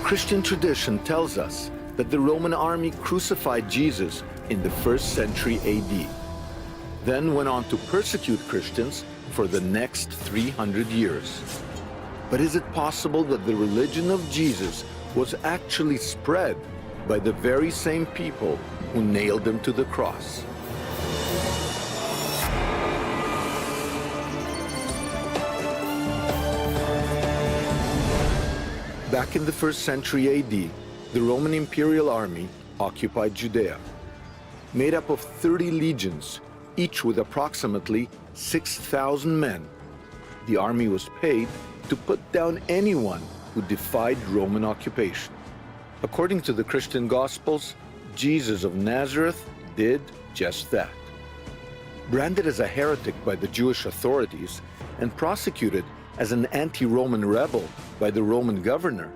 Christian tradition tells us that the Roman army crucified Jesus in the 1st century AD, then went on to persecute Christians for the next 300 years. But is it possible that the religion of Jesus was actually spread by the very same people who nailed him to the cross? Back in the 1st century AD, the Roman imperial army occupied Judea. Made up of 30 legions, each with approximately 6,000 men, the army was paid to put down anyone who defied Roman occupation. According to the Christian Gospels, Jesus of Nazareth did just that. Branded as a heretic by the Jewish authorities and prosecuted as an anti-Roman rebel by the Roman governor,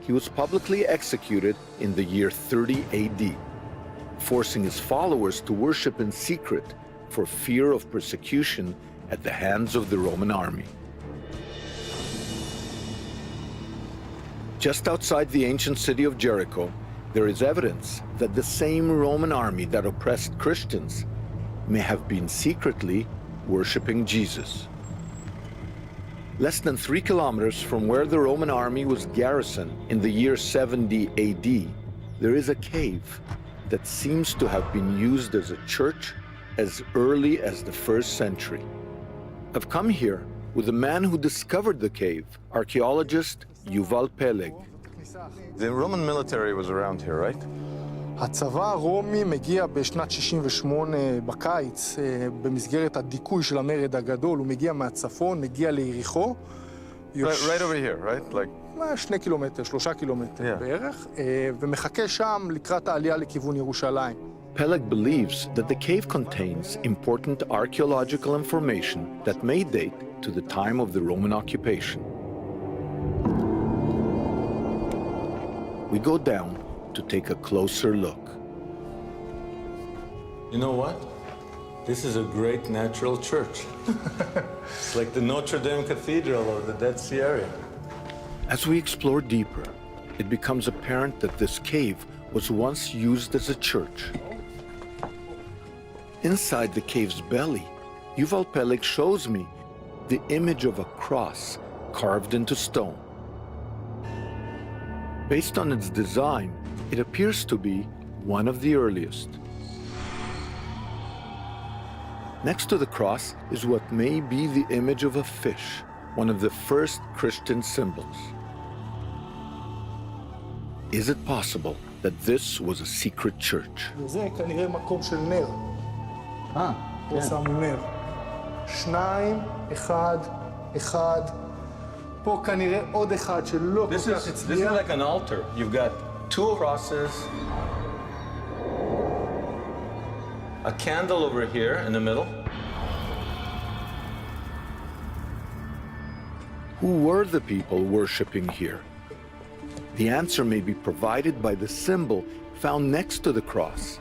he was publicly executed in the year 30 AD, forcing his followers to worship in secret for fear of persecution at the hands of the Roman army. Just outside the ancient city of Jericho, there is evidence that the same Roman army that oppressed Christians may have been secretly worshiping Jesus. Less than 3 kilometers from where the Roman army was garrisoned in the year 70 AD, there is a cave that seems to have been used as a church as early as the 1st century. I've come here with the man who discovered the cave, archaeologist Yuval Peleg. The Roman military was around here, right? הצבא הרומי מגיע בשנת 68 בקיץ, במסגרת הדיכוי של המרד הגדול, הוא מגיע מהצפון, מגיע ליריחו. Right over here, right? Like... 2 קילומטר, 3 קילומטר בערך, ומחכה שם לקראת העלייה לכיוון ירושלים. Peleg believes that the cave contains important archaeological information that may date to the time of the Roman occupation. We go down to take a closer look. You know what? This is a great natural church. It's like the Notre Dame Cathedral or the Dead Sea area. As we explore deeper, it becomes apparent that this cave was once used as a church. Inside the cave's belly, Yuval Peleg shows me the image of a cross carved into stone. Based on its design, it appears to be one of the earliest. Next to the cross is what may be the image of a fish, one of the first Christian symbols. Is it possible that this was a secret church? וזה כנראה מקום של נר. פה שמו נר. 2, 1, 1. פה כנראה עוד אחד שלא כל כך הצליח. This is like an altar. You've got 2 crosses, a candle over here in the middle. Who were the people worshiping here? The answer may be provided by the symbol found next to the cross,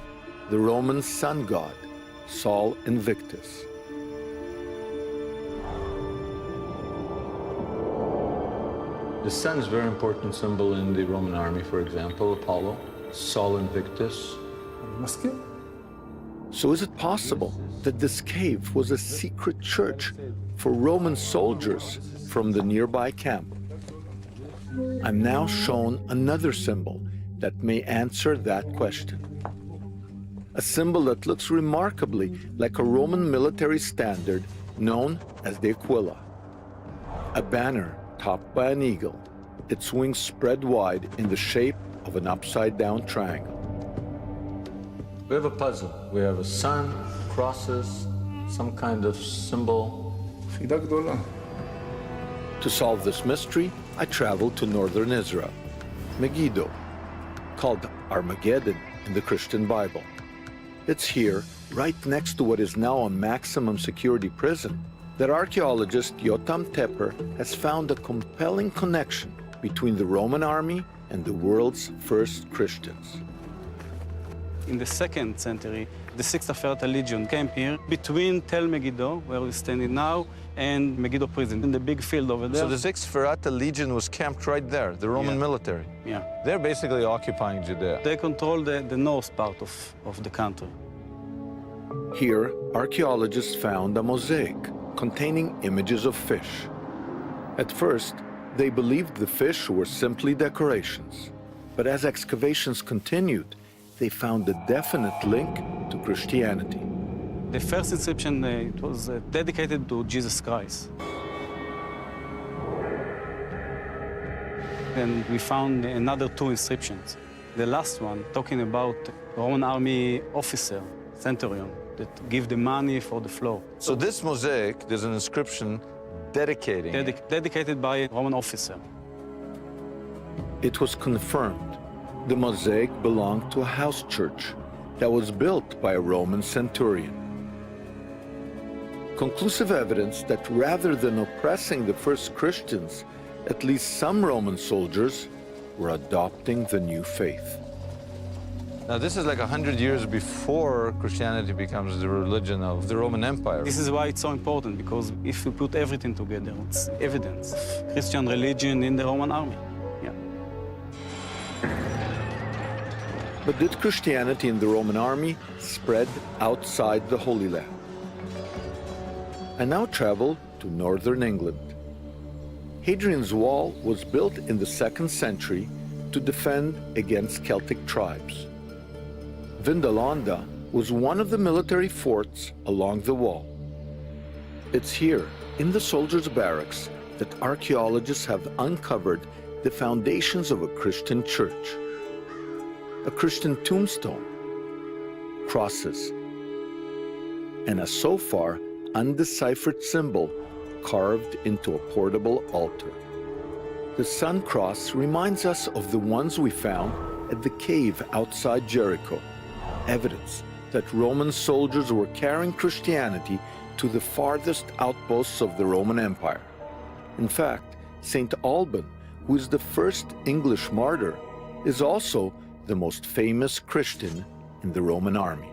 the Roman sun god, Sol Invictus. The sun is a very important symbol in the Roman army, for example, Apollo, Sol Invictus. מסכים? So is it possible that this cave was a secret church for Roman soldiers from the nearby camp? I'm now shown another symbol that may answer that question. A symbol that looks remarkably like a Roman military standard known as the aquila. A banner topped by an eagle, its wings spread wide in the shape of an upside-down triangle. We have a puzzle. We have a sun, crosses, some kind of symbol. חידה גדולה. To solve this mystery, I traveled to northern Israel, Megiddo, called Armageddon in the Christian Bible. It's here, right next to what is now a maximum security prison, that archaeologist Yotam Tepper has found a compelling connection between the Roman army and the world's first Christians. In the 2nd century, The Sixth Aferta Legion came here between Tel Megiddo, where we're standing now, and Megiddo prison, in the big field over there. So the Sixth Ferrata Legion was camped right there, the Roman military. Yeah. They're basically occupying Judea. They control the north part of the country. Here, archaeologists found a mosaic containing images of fish. At first, they believed the fish were simply decorations. But as excavations continued, they found a definite link to Christianity. The first inscription it was dedicated to Jesus Christ. And we found another two inscriptions. The last one talking about Roman army officer, centurion, that give the money for the floor. So this mosaic, there's an inscription dedicating it. Dedicated by a Roman officer. It was confirmed the mosaic belonged to a house church that was built by a Roman centurion. Conclusive evidence that rather than oppressing the first Christians, at least some Roman soldiers were adopting the new faith. Now, this is like 100 years before Christianity becomes the religion of the Roman Empire. This is why it's so important, because if we put everything together, it's evidence of Christian religion in the Roman army. Yeah. But did Christianity in the Roman army spread outside the Holy Land? I now travel to northern England. Hadrian's Wall was built in the 2nd century to defend against Celtic tribes. Vindolanda was one of the military forts along the wall. It's here, in the soldiers' barracks, that archaeologists have uncovered the foundations of a Christian church, a Christian tombstone, crosses, and a so far undeciphered symbol carved into a portable altar. The Sun Cross reminds us of the ones we found at the cave outside Jericho, evidence that Roman soldiers were carrying Christianity to the farthest outposts of the Roman Empire. In fact, St. Alban, who is the first English martyr, is also the most famous Christian in the Roman army.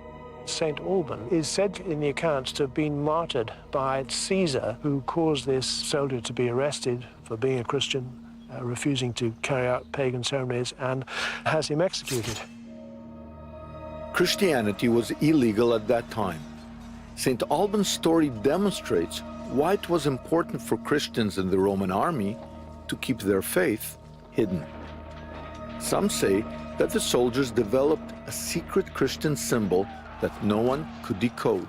St. Alban is said in the accounts to have been martyred by Caesar, who caused this soldier to be arrested for being a Christian, refusing to carry out pagan ceremonies, and has him executed. Christianity was illegal at that time. St. Alban's story demonstrates why it was important for Christians in the Roman army to keep their faith hidden. Some say that the soldiers developed a secret Christian symbol that no one could decode,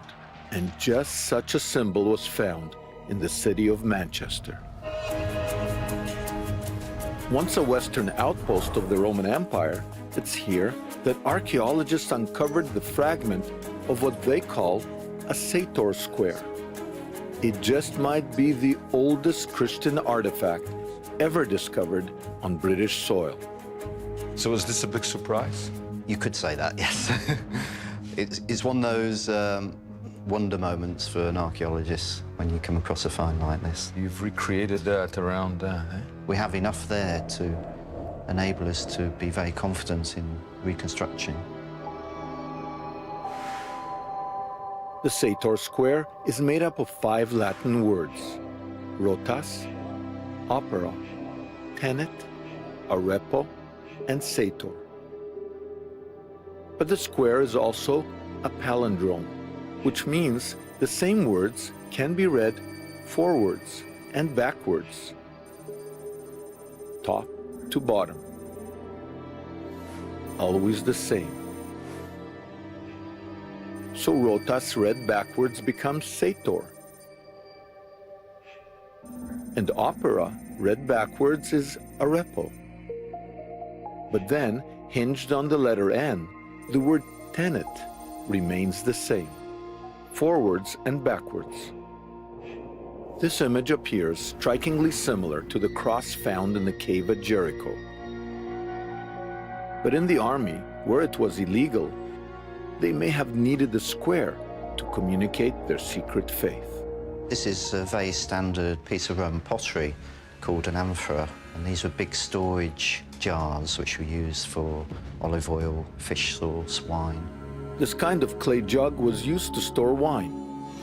and just such a symbol was found in the city of Manchester. Once a western outpost of the Roman Empire, it's here that archaeologists uncovered the fragment of what they call a Sator Square. It just might be the oldest Christian artifact ever discovered on British soil. So is this a big surprise? You could say that, yes. It's one of those wonder moments for an archaeologist when you come across a find like this. You've recreated that around that, eh? We have enough there to enable us to be very confident in reconstruction. The Sator Square is made up of 5 Latin words: rotas, opera, tenet, arepo, and sator. But the square is also a palindrome, which means the same words can be read forwards and backwards, top to bottom, always the same. So rotas read backwards becomes sator, and opera read backwards is arepo. But then, hinged on the letter N, the word tenet remains the same, forwards and backwards. This image appears strikingly similar to the cross found in the cave at Jericho. But in the army, where it was illegal, they may have needed the square to communicate their secret faith. This is a very standard piece of Roman pottery called an amphora, and these were big storage jars which were used for olive oil, fish sauce, wine. This kind of clay jug was used to store wine,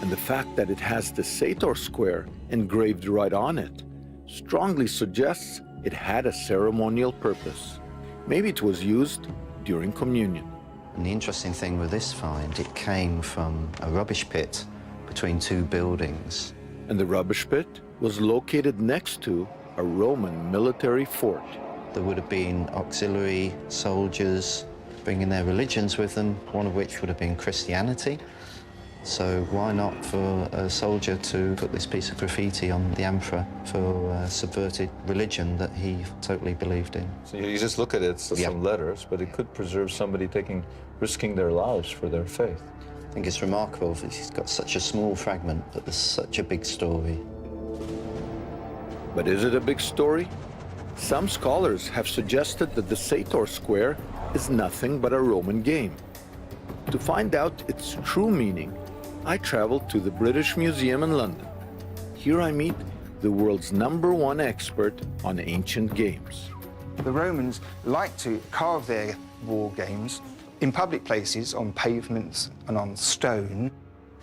and the fact that it has the Sator square engraved right on it strongly suggests it had a ceremonial purpose. Maybe it was used during communion. And the interesting thing with this find, it came from a rubbish pit between two buildings. And the rubbish pit was located next to a Roman military fort. There would have been auxiliary soldiers bringing their religions with them, one of which would have been Christianity. So why not for a soldier to put this piece of graffiti on the emperor for a subverted religion that he totally believed in? So you just look at it, it's some letters, but it could preserve somebody risking their lives for their faith. I think it's remarkable that he's got such a small fragment, but there's such a big story. But is it a big story? Some scholars have suggested that the Sator square is nothing but a Roman game. To find out its true meaning, I traveled to the British Museum in London. Here I meet the world's #1 expert on ancient games. The Romans liked to carve their war games in public places, on pavements and on stone.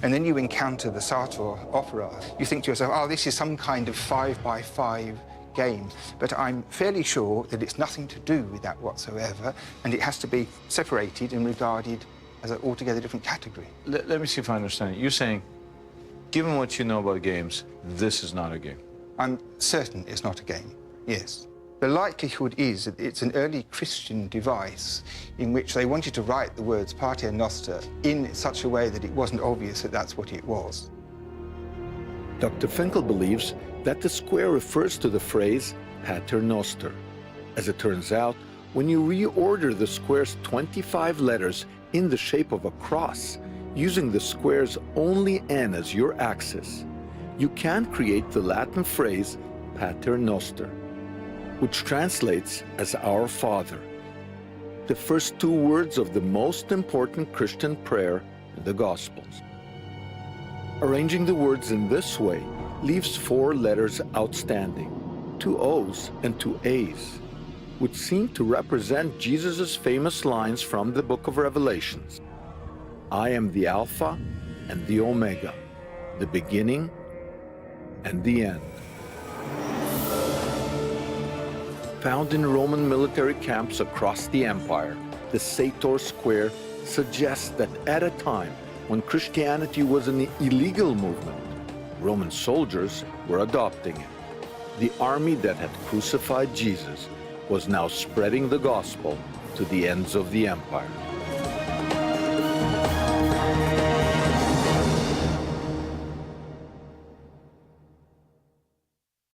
And then you encounter the Sartor opera. You think to yourself, oh, this is some kind of 5x5 game. But I'm fairly sure that it's nothing to do with that whatsoever, and it has to be separated and regarded as an altogether different category. Let me see if I understand it. You're saying, given what you know about games, this is not a game. I'm certain it's not a game, yes. The likelihood is that it's an early Christian device in which they wanted to write the words Pater Noster in such a way that it wasn't obvious that that's what it was. Dr. Finkel believes that the square refers to the phrase Pater Noster. As it turns out, when you reorder the square's 25 letters in the shape of a cross, using the square's only N as your axis, you can create the Latin phrase Pater Noster, which translates as Our Father, the first two words of the most important Christian prayer in the Gospels. Arranging the words in this way leaves 4 letters outstanding, 2 O's and 2 A's, which seem to represent Jesus' famous lines from the book of Revelations. I am the Alpha and the Omega, the beginning and the end. Found in Roman military camps across the empire, the Sator Square suggests that at a time when Christianity was an illegal movement, Roman soldiers were adopting it. The army that had crucified Jesus was now spreading the gospel to the ends of the empire.